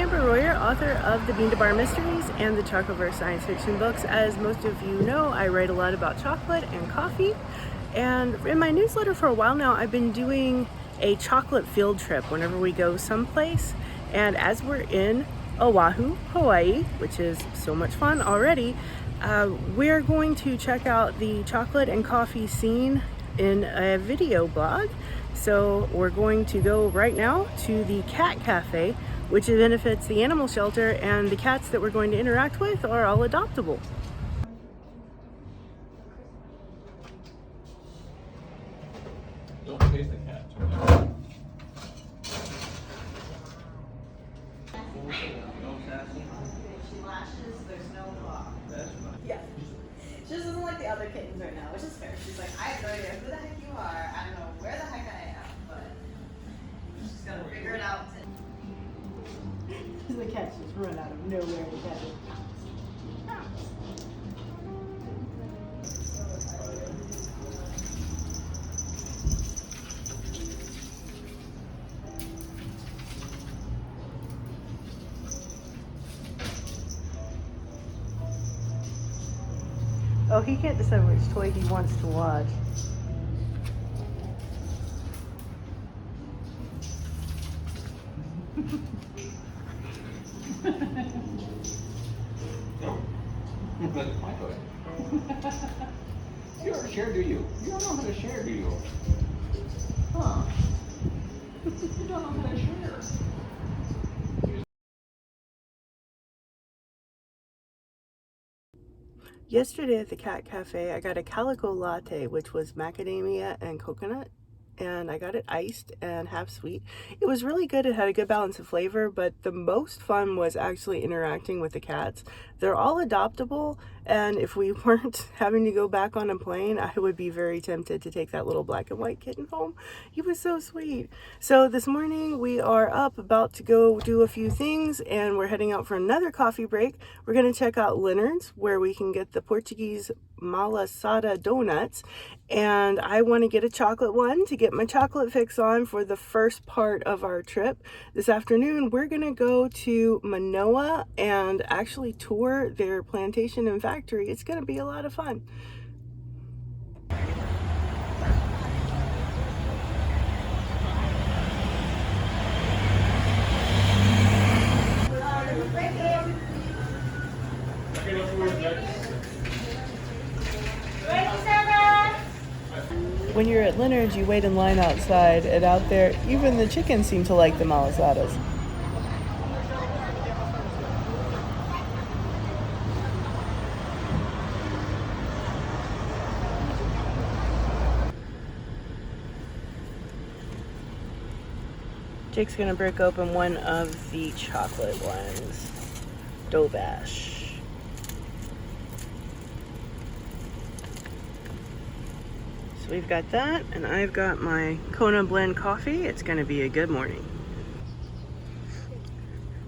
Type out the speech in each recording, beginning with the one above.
Amber Royer, author of the Bean to Bar Mysteries and the Chocoverse science fiction books. As most of you know, I write a lot about chocolate and coffee. And in my newsletter for a while now, I've been doing a chocolate field trip whenever we go someplace. And as we're in Oahu, Hawaii, which is so much fun already, we're going to check out the chocolate and coffee scene in a video blog. So we're going to go right now to the Cat Cafe, which benefits the animal shelter, and the cats that we're going to interact with are all adoptable. Don't chase the cat. She lashes, there's no law. Yeah. She just doesn't like the other kittens right now, which is fair. She's like, I have no idea who the heck you are. I don't know where the heck I am, but she's gonna figure it out. The cats just run out of nowhere to get it. Oh, he can't decide which toy he wants to watch. That's my toy. You don't share, do you? You don't know how to share, do you? Huh? You don't know how to share. Yesterday at the Cat Cafe, I got a calico latte, which was macadamia and coconut, and I got it iced and half sweet. It was really good. It had a good balance of flavor, but the most fun was actually interacting with the cats. They're all adoptable, and if we weren't having to go back on a plane, I would be very tempted to take that little black and white kitten home. He was so sweet. So this morning we are up, about to go do a few things, and we're heading out for another coffee break. We're going to check out Leonard's, where we can get the Portuguese malasada donuts, and I want to get a chocolate one to get my chocolate fix on for the first part of our trip. This afternoon we're gonna go to Manoa and actually tour their plantation and factory. It's gonna be a lot of fun. When you're at Leonard's, you wait in line outside, and out there, even the chickens seem to like the malasadas. Jake's gonna break open one of the chocolate ones. Dobash. So we've got that, and I've got my Kona blend coffee. It's gonna be a good morning.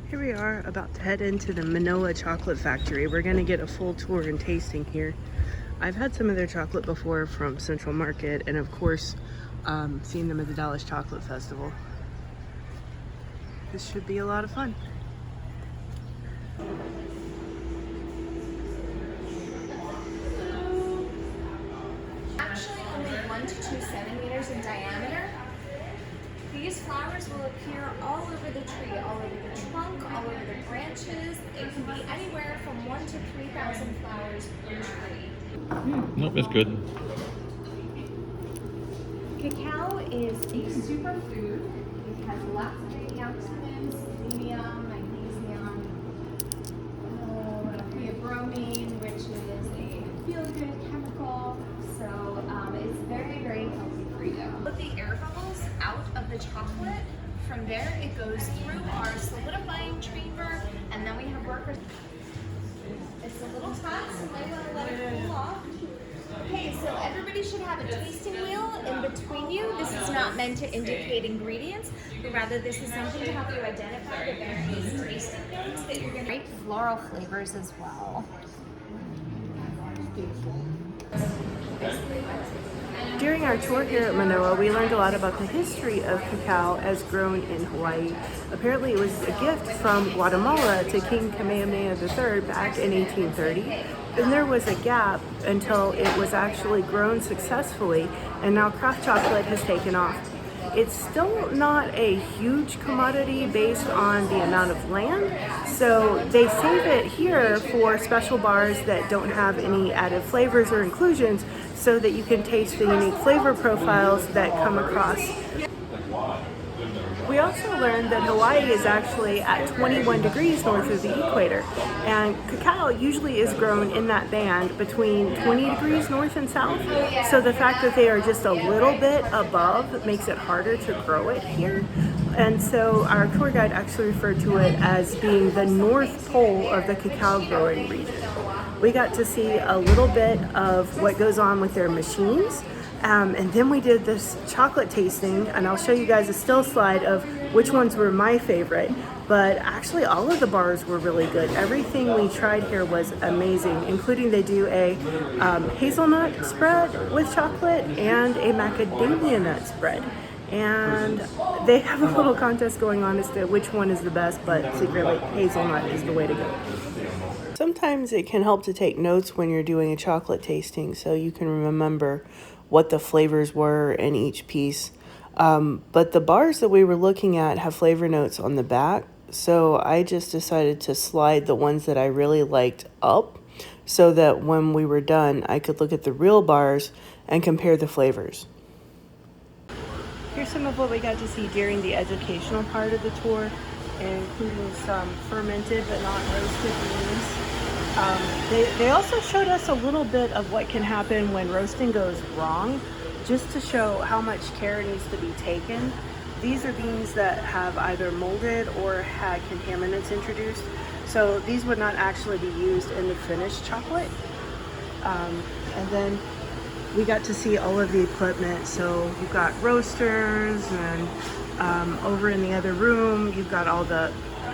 Here we are, about to head into the Manoa Chocolate Factory. We're gonna get a full tour and tasting here. I've had some of their chocolate before from Central Market, and of course, seen them at the Dallas Chocolate Festival. This should be a lot of fun. Actually only 1 to 2 centimeters in diameter. These flowers will appear all over the tree, all over the trunk, all over the branches. It can be anywhere from 1 to 3,000 flowers per tree. Nope, it's good. Cacao is a superfood. It has lots of antioxidants, selenium, magnesium, theobromine, which is a feel-good chemical. So it's very, very healthy for you. Put the air bubbles out of the chocolate. From there, it goes through our solidifying chamber, and then we have workers. It's a little hot, so you might want to let it cool off. Okay, so everybody should have a tasting wheel in between you. This is not meant to indicate ingredients, but rather this is something to help you identify the various tasting notes that you're going to. Great floral flavors as well. basically what it is. During our tour here at Manoa, we learned a lot about the history of cacao as grown in Hawaii. Apparently, it was a gift from Guatemala to King Kamehameha III back in 1830. Then there was a gap until it was actually grown successfully, and now craft chocolate has taken off. It's still not a huge commodity based on the amount of land, so they save it here for special bars that don't have any added flavors or inclusions so that you can taste the unique flavor profiles that come across. We also learned that Hawaii is actually at 21 degrees north of the equator, and cacao usually is grown in that band between 20 degrees north and south, so the fact that they are just a little bit above makes it harder to grow it here. And so our tour guide actually referred to it as being the North Pole of the cacao growing region. We got to see a little bit of what goes on with their machines. And then we did this chocolate tasting, and I'll show you guys a still slide of which ones were my favorite. But actually all of the bars were really good. Everything we tried here was amazing, including they do a hazelnut spread with chocolate and a macadamia nut spread. And they have a little contest going on as to which one is the best, but secretly hazelnut is the way to go. Sometimes it can help to take notes when you're doing a chocolate tasting so you can remember what the flavors were in each piece. But the bars that we were looking at have flavor notes on the back, so I just decided to slide the ones that I really liked up so that when we were done, I could look at the real bars and compare the flavors. Here's some of what we got to see during the educational part of the tour, including some fermented but not roasted beans. They also showed us a little bit of what can happen when roasting goes wrong, just to show how much care needs to be taken. These are beans that have either molded or had contaminants introduced, so these would not actually be used in the finished chocolate. And then we got to see all of the equipment. So you've got roasters, and over in the other room you've got all the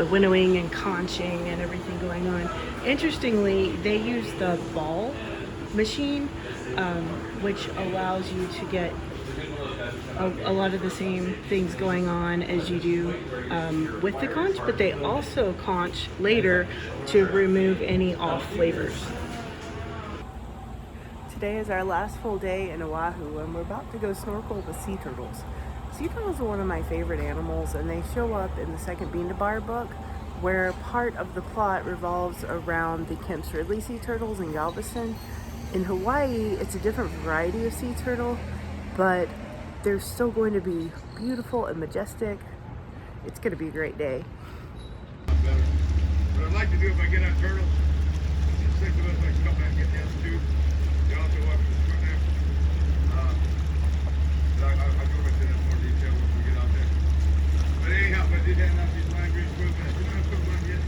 winnowing and conching and everything going on. Interestingly, they use the ball machine, which allows you to get a lot of the same things going on as you do with the conch, but they also conch later to remove any off flavors. Today is our last full day in Oahu, and we're about to go snorkel with sea turtles. Sea turtles are one of my favorite animals, and they show up in the second Bean to Bar book, where part of the plot revolves around the Kemp's Ridley sea turtles in Galveston. In Hawaii, it's a different variety of sea turtle, but they're still going to be beautiful and majestic. It's going to be a great day. What I'd like to do if I get on turtles, is 6 of us like to come back and get the other 2. They also walk in the swim there. I'll go into that more detail once we get out there. But anyhow, I did have these lime green squid back. You don't have to put one yet.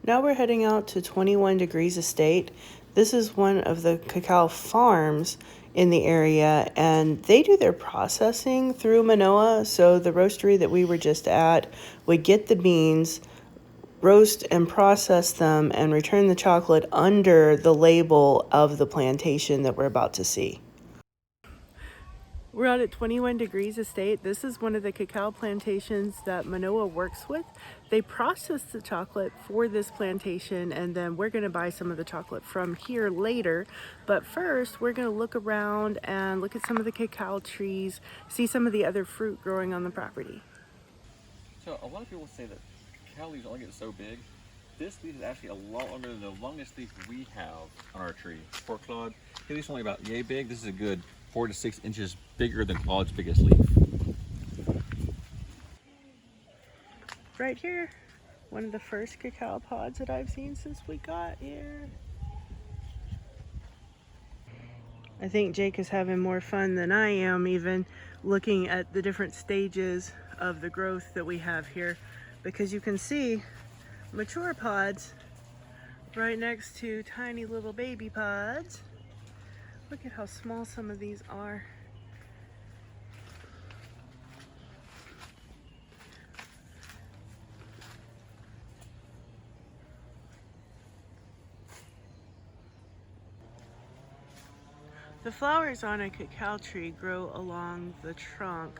Now we're heading out to 21 Degrees Estate. This is one of the cacao farms in the area, and they do their processing through Manoa. So the roastery that we were just at would get the beans, roast and process them, and return the chocolate under the label of the plantation that we're about to see. We're out at 21 Degrees Estate. This is one of the cacao plantations that Manoa works with. They process the chocolate for this plantation, and then we're going to buy some of the chocolate from here later. But first, we're going to look around and look at some of the cacao trees, see some of the other fruit growing on the property. So a lot of people say that cacao leaves only get so big. This leaf is actually a lot longer than the longest leaf we have on our tree. For Claude, his leaf's only about yay big. This is a good 4 to 6 inches bigger than Claude's biggest leaf. Right here, one of the first cacao pods that I've seen since we got here. I think Jake is having more fun than I am, even looking at the different stages of the growth that we have here, because you can see mature pods right next to tiny little baby pods. Look at how small some of these are. The flowers on a cacao tree grow along the trunk,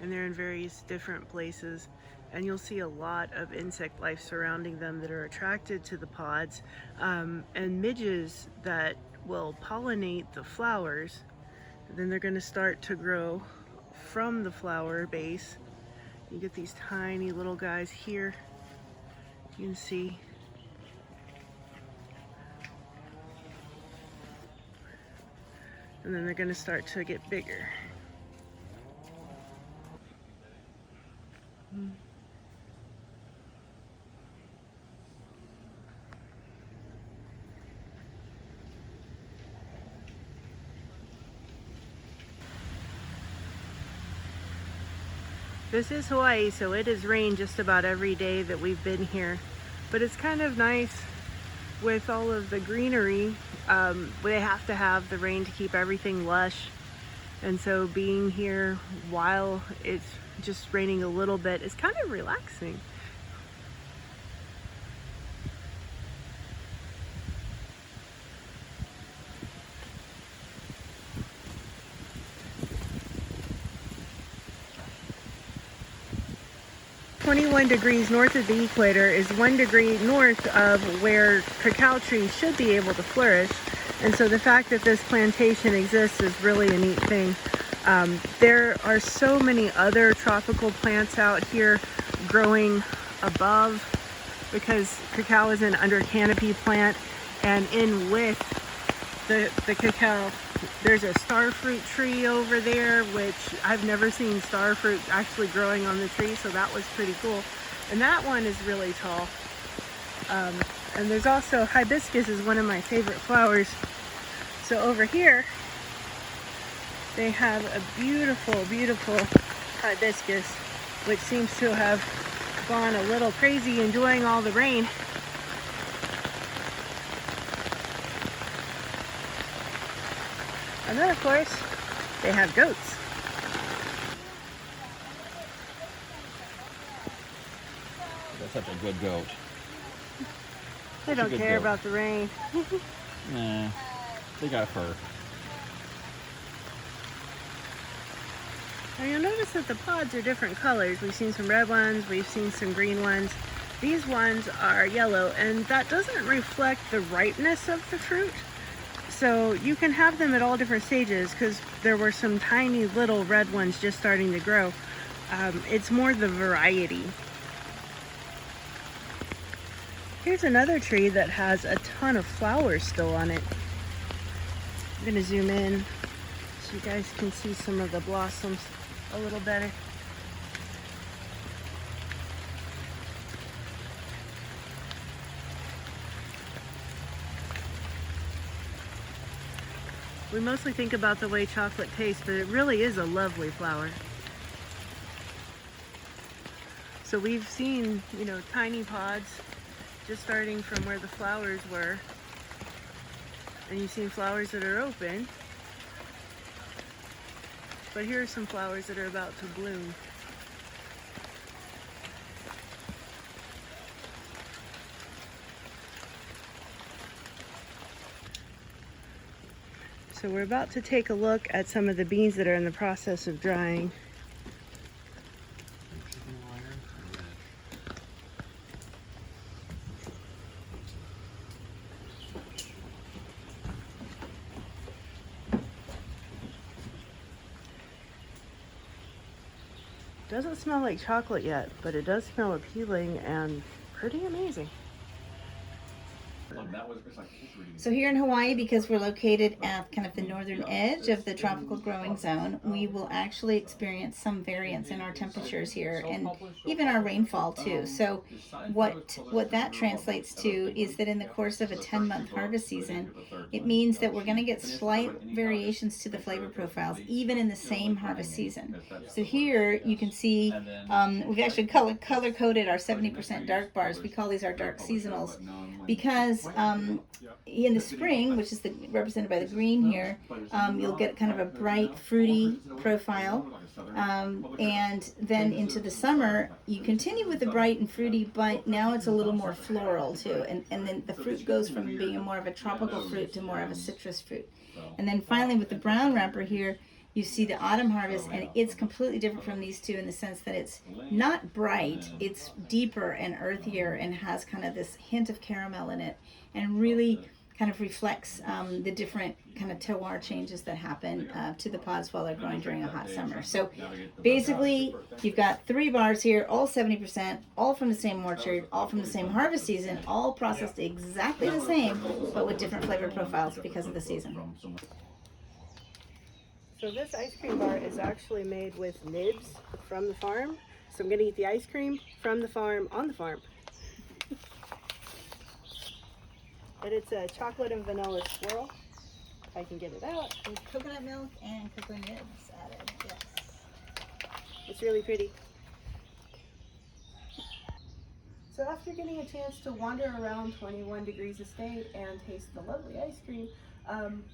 and they're in various different places, and you'll see a lot of insect life surrounding them that are attracted to the pods, and midges that will pollinate the flowers. Then they're going to start to grow from the flower base. You get these tiny little guys here, you can see. And then they're going to start to get bigger. This is Hawaii, so it has rained just about every day that we've been here. But it's kind of nice with all of the greenery. They have to have the rain to keep everything lush. And so being here while it's just raining a little bit is kind of relaxing. "21 degrees north of the equator is 1 degree north of where cacao trees should be able to flourish. And so the fact that this plantation exists is really a neat thing. There are so many other tropical plants out here growing above, because cacao is an under canopy plant, and in with the cacao, there's a starfruit tree over there, which I've never seen starfruit actually growing on the tree, so that was pretty cool. And that one is really tall. And there's also hibiscus, is one of my favorite flowers. So over here, they have a beautiful, beautiful hibiscus, which seems to have gone a little crazy enjoying all the rain. And then, of course, they have goats. That's such a good goat. They don't good care goat. about the rain. Nah, they got fur. Now you'll notice that the pods are different colors. We've seen some red ones, we've seen some green ones. These ones are yellow, and that doesn't reflect the ripeness of the fruit. So you can have them at all different stages, because there were some tiny little red ones just starting to grow. It's more the variety. Here's another tree that has a ton of flowers still on it. I'm gonna zoom in so you guys can see some of the blossoms a little better. We mostly think about the way chocolate tastes, but it really is a lovely flower. So we've seen, tiny pods just starting from where the flowers were. And you've seen flowers that are open. But here are some flowers that are about to bloom. So we're about to take a look at some of the beans that are in the process of drying. Doesn't smell like chocolate yet, but it does smell appealing and pretty amazing. Look, that was it's like history. So here in Hawaii, because we're located at kind of the northern edge of the tropical growing zone, we will actually experience some variance in our temperatures here and even our rainfall too. So what that translates to is that in the course of a 10-month harvest season, it means that we're going to get slight variations to the flavor profiles even in the same harvest season. So here you can see we've actually color coded our 70% dark bars. We call these our dark seasonals because in the spring, which is represented by the green here, you'll get kind of a bright fruity profile, and then into the summer you continue with the bright and fruity, but now it's a little more floral too, and then the fruit goes from being more of a tropical fruit to more of a citrus fruit. And then finally with the brown wrapper here, you see the autumn harvest, and it's completely different from these two in the sense that it's not bright, it's deeper and earthier and has kind of this hint of caramel in it, and really kind of reflects the different kind of terroir changes that happen to the pods while they're growing during a hot summer. So basically, you've got 3 bars here, all 70%, all from the same orchard, all from the same harvest season, all processed exactly the same, but with different flavor profiles because of the season. So this ice cream bar is actually made with nibs from the farm. So I'm gonna eat the ice cream from the farm on the farm. But it's a chocolate and vanilla swirl. If I can get it out. With coconut milk and cocoa nibs added, yes. It's really pretty. So after getting a chance to wander around 21 Degrees Estate and taste the lovely ice cream,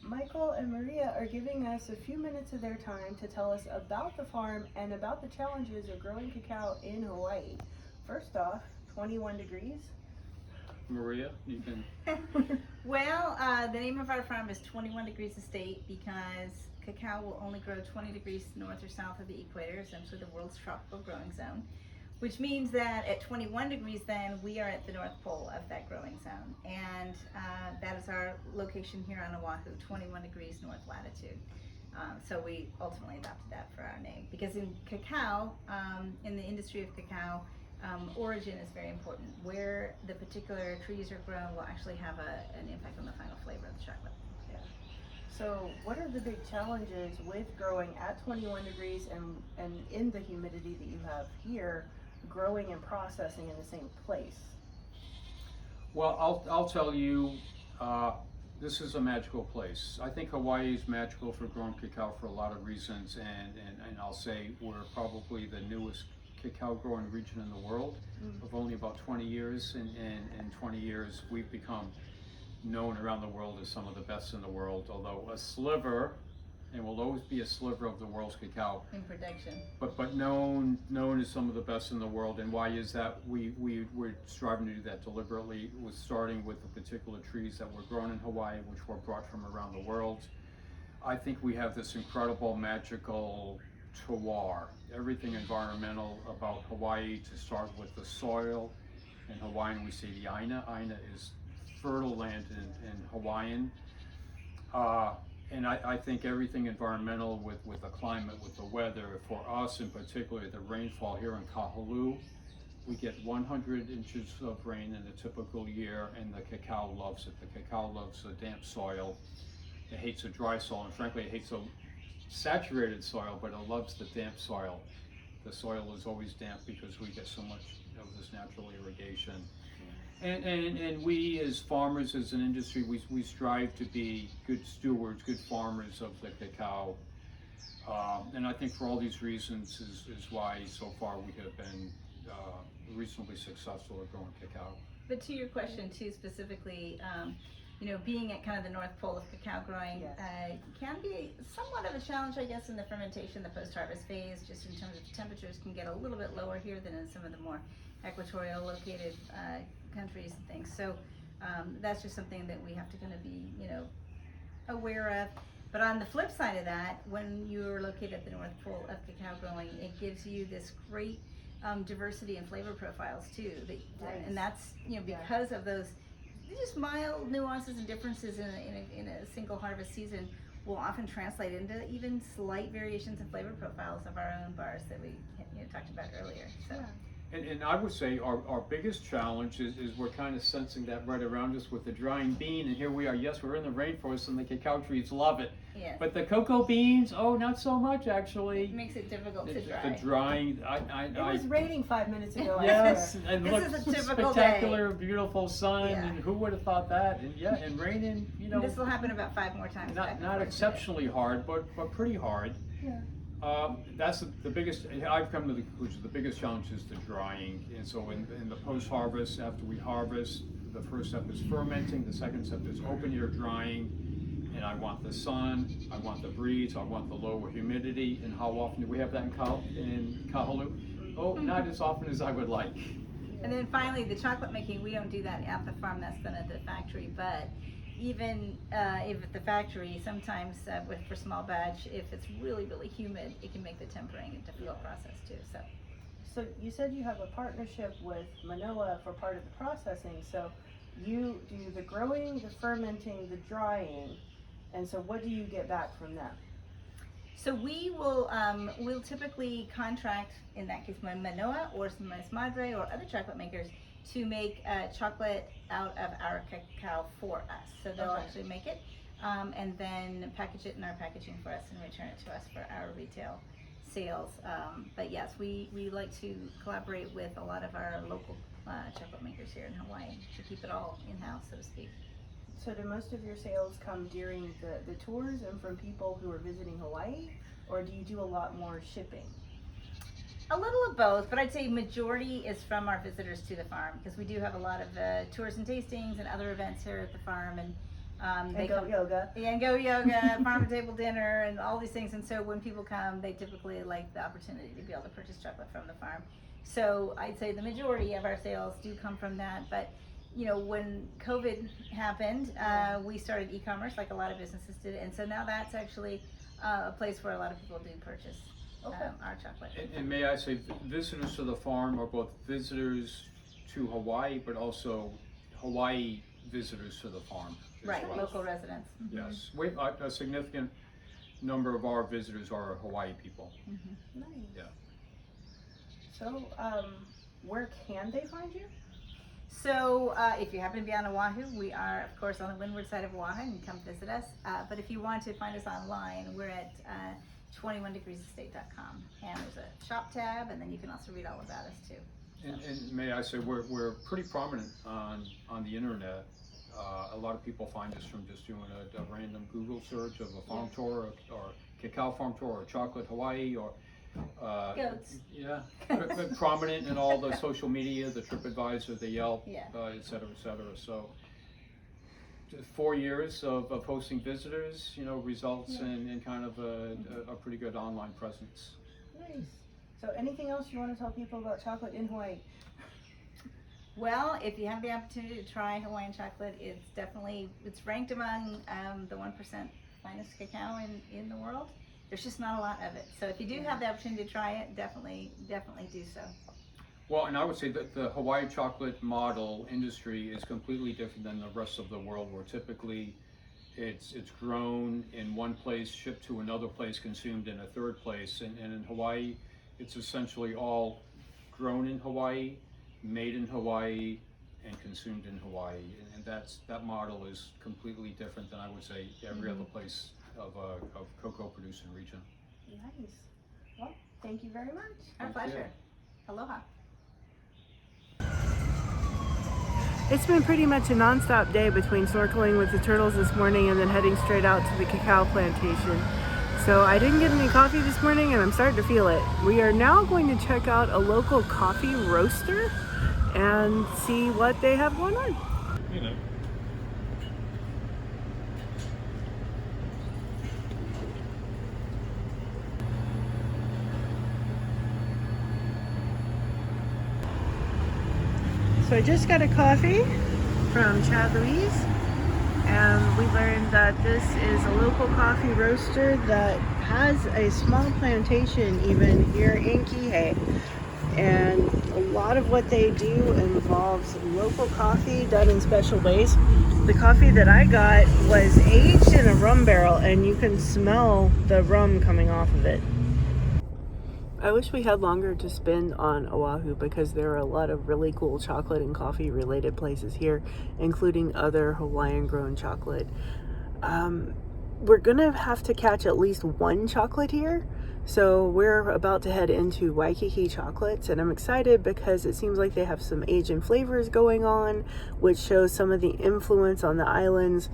Michael and Maria are giving us a few minutes of their time to tell us about the farm and about the challenges of growing cacao in Hawaii. First off, 21 degrees. Maria, you can. Well, the name of our farm is 21 Degrees Estate because cacao will only grow 20 degrees north or south of the equator, essentially the world's tropical growing zone, which means that at 21 degrees then we are at the North Pole of that growing zone, and that is our location here on Oahu, 21 degrees north latitude. So we ultimately adopted that for our name because in cacao, in the industry of cacao, origin is very important. Where the particular trees are grown will actually have an impact on the final flavor of the chocolate. Yeah. So what are the big challenges with growing at 21 degrees and in the humidity that you have here, growing and processing in the same place? Well, I'll tell you, this is a magical place. I think Hawaii is magical for growing cacao for a lot of reasons, and I'll say we're probably the newest cacao growing region in the world of only about 20 years, and in 20 years we've become known around the world as some of the best in the world, although a sliver, and will always be a sliver of the world's cacao In production. but known as some of the best in the world. And why is that? We're striving to do that deliberately, with starting with the particular trees that were grown in Hawaii, which were brought from around the world. I think we have this incredible magical terroir, everything environmental about Hawaii, to start with the soil. In Hawaiian we say the aina. Aina is fertile land in Hawaiian. And I think everything environmental with the climate, with the weather, for us in particular, the rainfall here in Kahului, we get 100 inches of rain in a typical year, and the cacao loves it. The cacao loves a damp soil. It hates a dry soil, and frankly it hates a saturated soil, but it loves the damp soil. The soil is always damp because we get so much of this natural irrigation. And we as farmers, as an industry, we strive to be good stewards, good farmers of the cacao. And I think for all these reasons is why so far we have been reasonably successful at growing cacao. But to your question too, specifically, being at kind of the North Pole of cacao growing can be somewhat of a challenge, I guess, in the fermentation, the post-harvest phase, just in terms of temperatures can get a little bit lower here than in some of the more equatorial located countries and things. So that's just something that we have to kind of be, aware of. But on the flip side of that, when you're located at the North Pole of cacao growing, it gives you this great diversity and flavor profiles too. And that's, because of those just mild nuances and differences in a single harvest season will often translate into even slight variations in flavor profiles of our own bars that we talked about earlier. So. And I would say our biggest challenge is we're kind of sensing that right around us with the drying bean, and here we are, yes, we're in the rainforest and the cacao trees love it. Yes. But the cocoa beans, oh, not so much actually. It makes it difficult to The dry. drying, It was raining 5 minutes ago. I yes, swear. and This look, is a typical spectacular, beautiful sun, Yeah. and who would have thought that? And yeah, and raining, you know, This will happen about 5 more times. back and not forth exceptionally hard, but pretty hard. Yeah. That's the biggest. I've come to the conclusion the biggest challenge is the drying, and so in the post-harvest, after we harvest, the first step is fermenting. The second step is open air drying, and I want the sun, I want the breeze, I want the lower humidity. And how often do we have that in Kahalu? Oh, not as often as I would like. And then finally, the chocolate making, we don't do that at the farm, that's done at the factory, but even if at the factory, sometimes for small batch, if it's really, really humid, it can make the tempering a difficult process too, so. So you said you have a partnership with Manoa for part of the processing. So you do the growing, the fermenting, the drying, and so what do you get back from them? So we will, we'll typically contract, in that case, Manoa or Mas Madre or other chocolate makers to make chocolate out of our cacao for us. So they'll Okay. actually make it and then package it in our packaging for us and return it to us for our retail sales. But yes, we like to collaborate with a lot of our local chocolate makers here in Hawaii to keep it all in-house, so to speak. So do most of your sales come during the tours and from people who are visiting Hawaii, or do you do a lot more shipping? A little of both, but I'd say majority is from our visitors to the farm, because we do have a lot of tours and tastings and other events here at the farm, and they go come, yoga. yeah, and go yoga, farm to table dinner, and all these things. And so when people come, they typically like the opportunity to be able to purchase chocolate from the farm. So I'd say the majority of our sales do come from that. But you know, when COVID happened, we started e-commerce like a lot of businesses did, and so now that's actually a place where a lot of people do purchase our chocolate. And may I say, visitors to the farm are both visitors to Hawaii, but also Hawaii visitors to the farm as Right, well. local residents. Yes, a significant number of our visitors are Hawaii people. Nice. Yeah. So, where can they find you? So if you happen to be on Oahu, we are of course on the windward side of Oahu, and you can come visit us. But if you want to find us online, we're at 21degreesestate.com, and there's a shop tab, and then you can also read all about us too. And may I say, we're pretty prominent on the internet. A lot of people find us from just doing a random Google search of a farm tour, or cacao farm tour, or chocolate Hawaii, or Goats. Yeah, but prominent in all the social media, the TripAdvisor, the Yelp, Yeah. et cetera, et cetera. So 4 years of hosting visitors, you know, results in kind of a pretty good online presence. Nice. So, anything else you want to tell people about chocolate in Hawaii? Well, if you have the opportunity to try Hawaiian chocolate, it's ranked among the 1% finest cacao in the world. There's just not a lot of it. So if you do have the opportunity to try it, definitely do so. Well, and I would say that the Hawaii chocolate model industry is completely different than the rest of the world, where typically it's grown in one place, shipped to another place, consumed in a third place. And in Hawaii, it's essentially all grown in Hawaii, made in Hawaii, and consumed in Hawaii. And that model is completely different than, I would say, every other place of cocoa producing region. Nice. Well, thank you very much. Our Thank pleasure. you. Aloha. It's been pretty much a non-stop day between snorkeling with the turtles this morning and then heading straight out to the cacao plantation. So I didn't get any coffee this morning and I'm starting to feel it. We are now going to check out a local coffee roaster and see what they have going on. You know. So I just got a coffee from Chad Louise, and we learned that this is a local coffee roaster that has a small plantation even here in Kihei. And a lot of what they do involves local coffee done in special ways. The coffee that I got was aged in a rum barrel, and you can smell the rum coming off of it. I wish we had longer to spend on Oahu because there are a lot of really cool chocolate and coffee related places here, including other Hawaiian grown chocolate. We're gonna have to catch at least one chocolate here. So we're about to head into Waikiki Chocolates, and I'm excited because it seems like they have some Asian flavors going on, which shows some of the influence on the islands.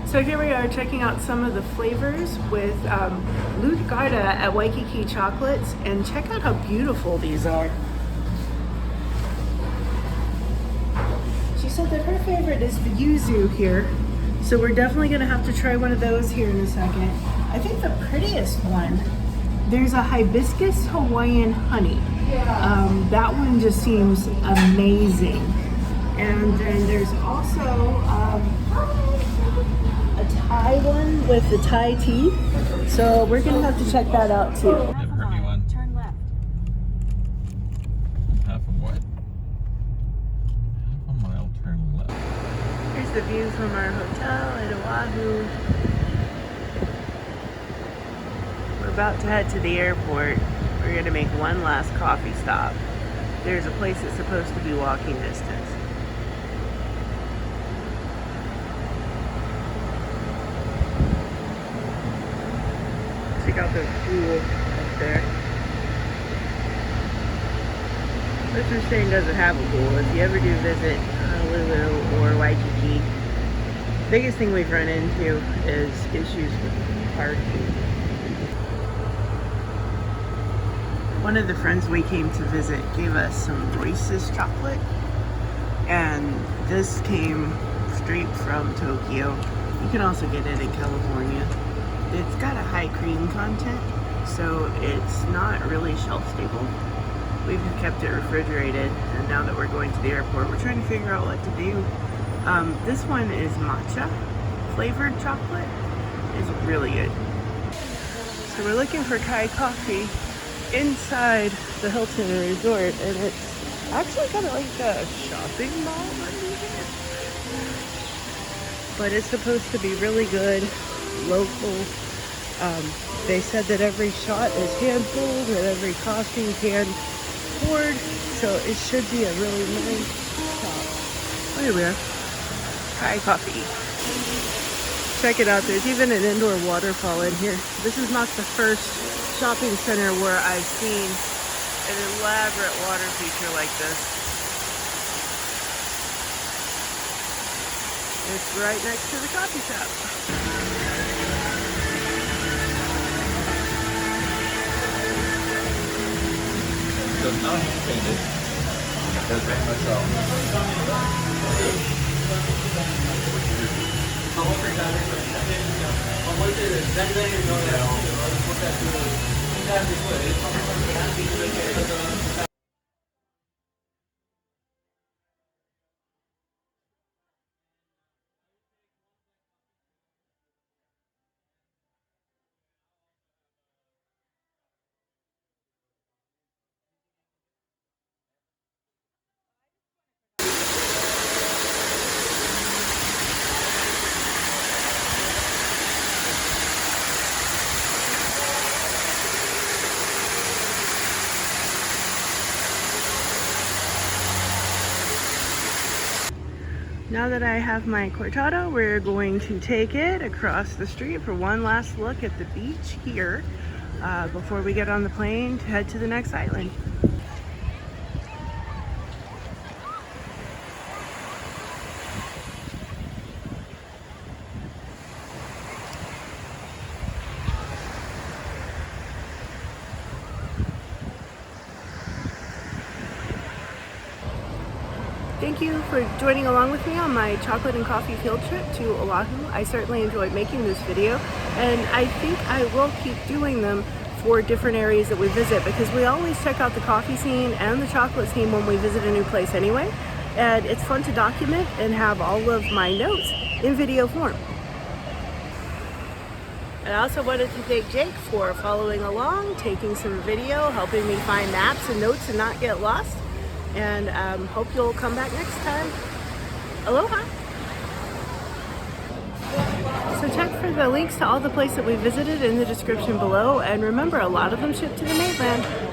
So here we are checking out some of the flavors with Lou Garda at Waikiki Chocolates, and check out how beautiful these are. She said that her favorite is the yuzu here, so we're definitely gonna have to try one of those here in a second. I think the prettiest one, there's a hibiscus Hawaiian honey. That one just seems amazing. And then there's also a Thai one with the Thai tea. So we're gonna have to check that out too. Turn left. Half a what? Half a mile, turn left. Here's the view from our hotel at Oahu. We're about to head to the airport. We're gonna make one last coffee stop. There's a place that's supposed to be walking distance. Check out the pool up there. This thing doesn't have a pool. If you ever do visit Honolulu or Waikiki, the biggest thing we've run into is issues with parking. One of the friends we came to visit gave us some Reese's chocolate, and this came straight from Tokyo. You can also get it in California. It's got a high cream content, so it's not really shelf stable. We've kept it refrigerated, and now that we're going to the airport, we're trying to figure out what to do. This one is matcha flavored chocolate. It's really good. So we're looking for Kai coffee inside the Hilton Resort, and it's actually kind of like a shopping mall under here. But it's supposed to be really good, local. They said that every shot is hand pulled and every coffee is hand poured, so it should be a really nice shop. Anyway, Thai coffee. Check it out. There's even an indoor waterfall in here. This is not the first shopping center where I've seen an elaborate water feature like this. It's right next to the coffee shop. Does not have painted. Does very much Now that I have my cortado, we're going to take it across the street for one last look at the beach here before we get on the plane to head to the next island. Thank you for joining along with me on my chocolate and coffee field trip to Oahu. I certainly enjoyed making this video, and I think I will keep doing them for different areas that we visit, because we always check out the coffee scene and the chocolate scene when we visit a new place anyway, and it's fun to document and have all of my notes in video form. And I also wanted to thank Jake for following along, taking some video, helping me find maps and notes and not get lost. and hope you'll come back next time. Aloha! So check for the links to all the places that we visited in the description below, and remember, a lot of them ship to the mainland.